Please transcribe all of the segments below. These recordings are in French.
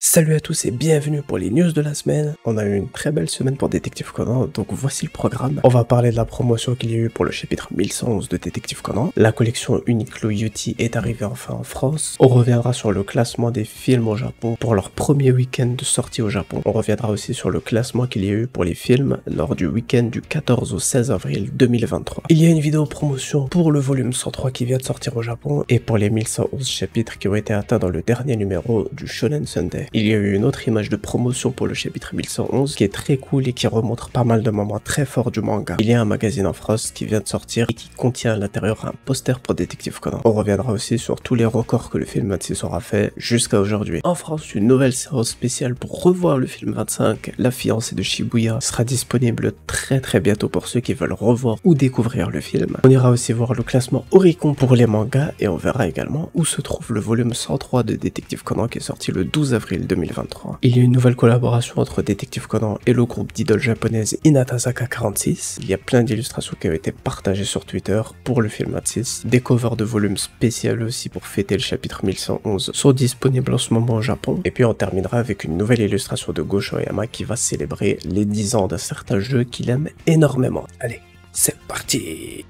Salut à tous et bienvenue pour les news de la semaine. On a eu une très belle semaine pour Détective Conan, donc voici le programme. On va parler de la promotion qu'il y a eu pour le chapitre 1111 de Détective Conan. La collection Uniqlo UT est arrivée enfin en France. On reviendra sur le classement des films au Japon pour leur premier week-end de sortie au Japon. On reviendra aussi sur le classement qu'il y a eu pour les films lors du week-end du 14 au 16 avril 2023. Il y a une vidéo promotion pour le volume 103 qui vient de sortir au Japon et pour les 1111 chapitres qui ont été atteints dans le dernier numéro du Shonen Sunday. Il y a eu une autre image de promotion pour le chapitre 1111 qui est très cool et qui remontre pas mal de moments très forts du manga. Il y a un magazine en France qui vient de sortir et qui contient à l'intérieur un poster pour Détective Conan. On reviendra aussi sur tous les records que le film 26 aura fait jusqu'à aujourd'hui. En France, une nouvelle séance spéciale pour revoir le film 25, La fiancée de Shibuya, sera disponible très bientôt pour ceux qui veulent revoir ou découvrir le film. On ira aussi voir le classement Oricon pour les mangas et on verra également où se trouve le volume 103 de Détective Conan qui est sorti le 12 avril 2023. Il y a une nouvelle collaboration entre Détective Conan et le groupe d'idoles japonaises Inatazaka 46. Il y a plein d'illustrations qui ont été partagées sur Twitter pour le film 26. Des covers de volumes spéciaux aussi pour fêter le chapitre 1111 sont disponibles en ce moment au Japon. Et puis on terminera avec une nouvelle illustration de Gosho Oyama qui va célébrer les 10 ans d'un certain jeu qu'il aime énormément. Allez, c'est parti!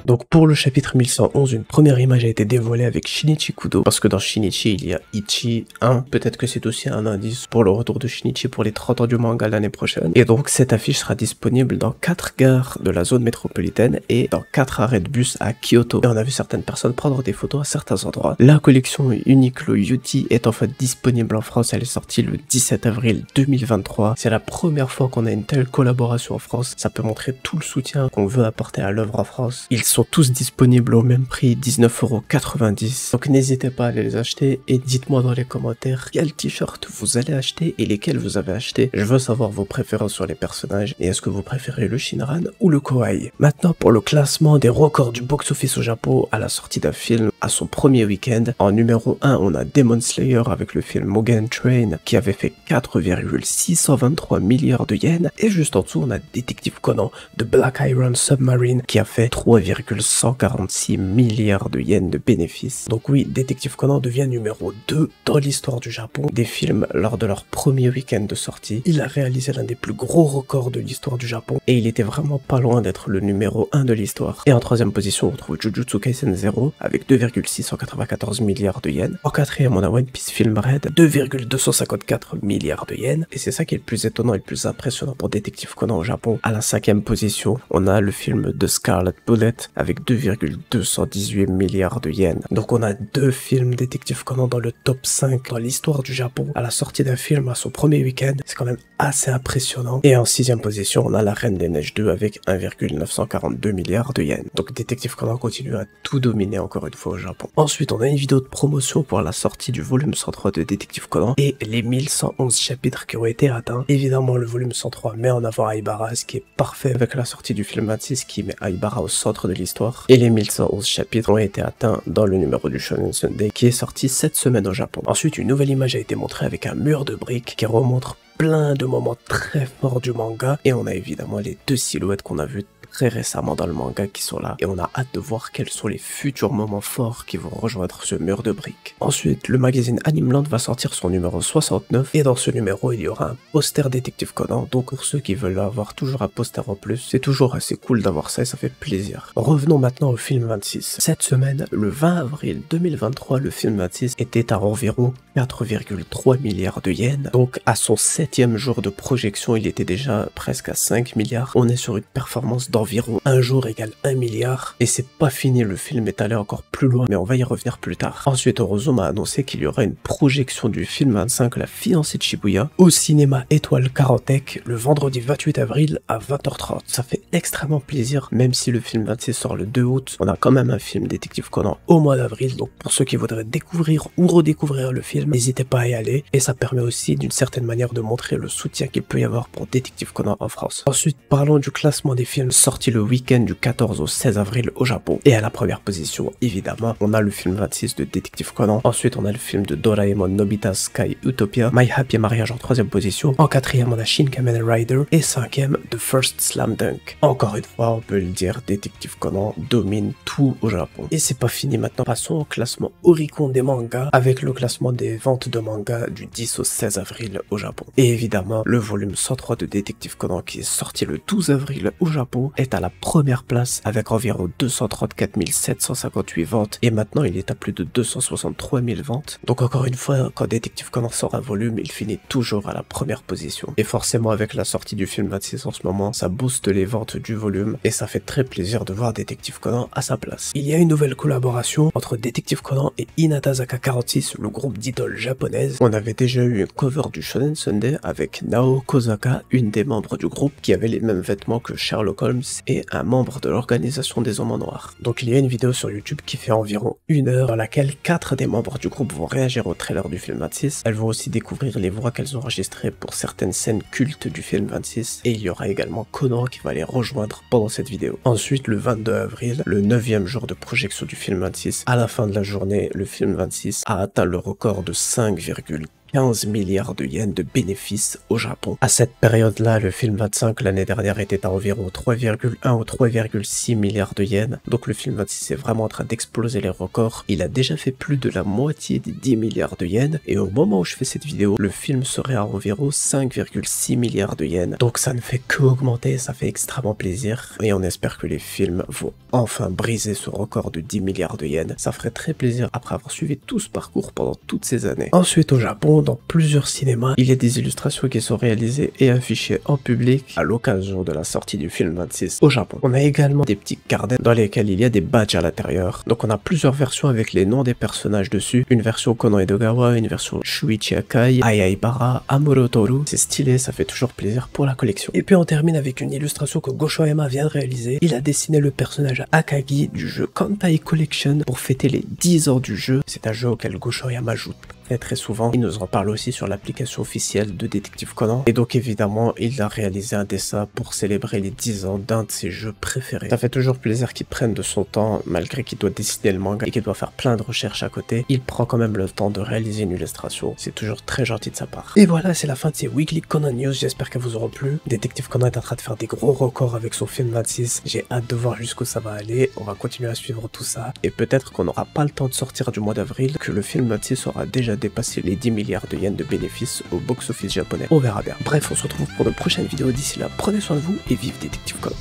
Donc pour le chapitre 1111, une première image a été dévoilée avec Shinichi Kudo, parce que dans Shinichi il y a Ichi 1, peut-être que c'est aussi un indice pour le retour de Shinichi pour les 30 ans du manga l'année prochaine. Et donc cette affiche sera disponible dans 4 gares de la zone métropolitaine et dans 4 arrêts de bus à Kyoto. Et on a vu certaines personnes prendre des photos à certains endroits. La collection Uniqlo UT est en fait disponible en France, elle est sortie le 17 avril 2023. C'est la première fois qu'on a une telle collaboration en France, ça peut montrer tout le soutien qu'on veut apporter à l'œuvre en France. Ils sont tous disponibles au même prix, 19,90 €. Donc n'hésitez pas à aller les acheter et dites-moi dans les commentaires quel t-shirt vous allez acheter et lesquels vous avez acheté. Je veux savoir vos préférences sur les personnages et est-ce que vous préférez le Shinran ou le Kawaii. Maintenant pour le classement des records du box-office au Japon à la sortie d'un film à son premier week-end. En numéro 1, on a Demon Slayer avec le film Mugen Train qui avait fait 4,623 milliards de yens et juste en dessous on a Détective Conan de Black Iron Submarine qui a fait 3,146 milliards de yens de bénéfices. Donc oui, Détective Conan devient numéro 2 dans l'histoire du Japon des films lors de leur premier week-end de sortie. Il a réalisé l'un des plus gros records de l'histoire du Japon et il était vraiment pas loin d'être le numéro 1 de l'histoire. Et en troisième position, on retrouve Jujutsu Kaisen 0 avec 2,694 milliards de yens. En quatrième, on a One Piece Film Red, 2,254 milliards de yens. Et c'est ça qui est le plus étonnant et le plus impressionnant pour Détective Conan au Japon. À la cinquième position, on a le film de Scarlet Bullet avec 2,218 milliards de yens. Donc on a 2 films Détective Conan dans le top 5 dans l'histoire du Japon à la sortie d'un film à son premier week-end. C'est quand même assez impressionnant. Et en sixième position, on a La Reine des Neiges 2 avec 1,942 milliards de yens. Donc Détective Conan continue à tout dominer encore une fois au Japon. Ensuite, on a une vidéo de promotion pour la sortie du volume 103 de Détective Conan et les 1111 chapitres qui ont été atteints. Évidemment, le volume 103 met en avant Aibara, ce qui est parfait avec la sortie du film 26 qui met Aibara au centre de l'histoire. Et les 1111 chapitres ont été atteints dans le numéro du Shonen Sunday qui est sorti cette semaine au Japon. Ensuite, une nouvelle image a été montrée avec un mur de briques qui remontre plein de moments très forts du manga et on a évidemment les 2 silhouettes qu'on a vues très récemment dans le manga qui sont là et on a hâte de voir quels sont les futurs moments forts qui vont rejoindre ce mur de briques. Ensuite, le magazine Animeland va sortir son numéro 69 et dans ce numéro il y aura un poster Détective Conan, donc pour ceux qui veulent avoir toujours un poster en plus, c'est toujours assez cool d'avoir ça et ça fait plaisir. Revenons maintenant au film 26. Cette semaine, le 20 avril 2023, le film 26 était à environ 4,3 milliards de yens, donc à son 7e jour de projection il était déjà presque à 5 milliards. On est sur une performance d'environ un jour égale 1 milliard et c'est pas fini, le film est allé encore plus loin mais on va y revenir plus tard. Ensuite Eurozone a annoncé qu'il y aura une projection du film 25 La fiancée de Shibuya au cinéma Étoile Carantec le vendredi 28 avril à 20h30. Ça fait extrêmement plaisir, même si le film 26 sort le 2 août, on a quand même un film Détective Conan au mois d'avril, donc pour ceux qui voudraient découvrir ou redécouvrir le film, n'hésitez pas à y aller et ça permet aussi d'une certaine manière de montrer le soutien qu'il peut y avoir pour Détective Conan en France. Ensuite, parlons du classement des films sorti le week-end du 14 au 16 avril au Japon. Et à la première position, évidemment, on a le film 26 de Détective Conan. Ensuite, on a le film de Doraemon Nobita's Sky Utopia, My Happy Marriage en troisième position. En quatrième, on a Shin Kamen Rider. Et cinquième, The First Slam Dunk. Encore une fois, on peut le dire, Détective Conan domine tout au Japon. Et c'est pas fini maintenant, passons au classement Oricon des mangas avec le classement des ventes de mangas du 10 au 16 avril au Japon. Et évidemment, le volume 103 de Détective Conan qui est sorti le 12 avril au Japon est à la première place avec environ 234 758 ventes et maintenant il est à plus de 263 000 ventes. Donc encore une fois, quand Détective Conan sort un volume, il finit toujours à la première position. Et forcément avec la sortie du film 26 en ce moment, ça booste les ventes du volume et ça fait très plaisir de voir Détective Conan à sa place. Il y a une nouvelle collaboration entre Détective Conan et Inatazaka 46, le groupe d'idoles japonaises. On avait déjà eu une cover du Shonen Sunday avec Nao Kozaka, une des membres du groupe qui avait les mêmes vêtements que Sherlock Holmes et un membre de l'organisation des Hommes en Noir. Donc il y a une vidéo sur YouTube qui fait environ 1 heure dans laquelle 4 des membres du groupe vont réagir au trailer du film 26. Elles vont aussi découvrir les voix qu'elles ont enregistrées pour certaines scènes cultes du film 26 et il y aura également Conan qui va les rejoindre pendant cette vidéo. Ensuite, le 22 avril, le 9e jour de projection du film 26, à la fin de la journée, le film 26 a atteint le record de 5,15 milliards de yens de bénéfices au Japon. À cette période-là, le film 25 l'année dernière était à environ 3,1 ou 3,6 milliards de yens. Donc le film 26 est vraiment en train d'exploser les records. Il a déjà fait plus de la moitié des 10 milliards de yens. Et au moment où je fais cette vidéo, le film serait à environ 5,6 milliards de yens. Donc ça ne fait que augmenter, ça fait extrêmement plaisir. Et on espère que les films vont enfin briser ce record de 10 milliards de yens. Ça ferait très plaisir après avoir suivi tout ce parcours pendant toutes ces années. Ensuite au Japon, dans plusieurs cinémas, il y a des illustrations qui sont réalisées et affichées en public à l'occasion de la sortie du film 26 au Japon. On a également des petits carnets dans lesquels il y a des badges à l'intérieur. Donc on a plusieurs versions avec les noms des personnages dessus. Une version Kono Edogawa, une version Shuichi Akai, Ayaibara, Amuro Toru. C'est stylé, ça fait toujours plaisir pour la collection. Et puis on termine avec une illustration que Goshoyama vient de réaliser. Il a dessiné le personnage Akagi du jeu Kantai Collection pour fêter les 10 ans du jeu. C'est un jeu auquel Goshoyama joue très souvent. Il nous en parle aussi sur l'application officielle de Détective Conan. Et donc évidemment, il a réalisé un dessin pour célébrer les 10 ans d'un de ses jeux préférés. Ça fait toujours plaisir qu'il prenne de son temps, malgré qu'il doit dessiner le manga et qu'il doit faire plein de recherches à côté. Il prend quand même le temps de réaliser une illustration. C'est toujours très gentil de sa part. Et voilà, c'est la fin de ces Weekly Conan News. J'espère qu'elles vous auront plu. Détective Conan est en train de faire des gros records avec son film 26. J'ai hâte de voir jusqu'où ça va aller. On va continuer à suivre tout ça. Et peut-être qu'on n'aura pas le temps de sortir du mois d'avril, que le film 26 aura déjà dépassé les 10 milliards de yens de bénéfices au box-office japonais. On verra bien. Bref, on se retrouve pour de prochaines vidéos. D'ici là, prenez soin de vous et vive Détective Conan.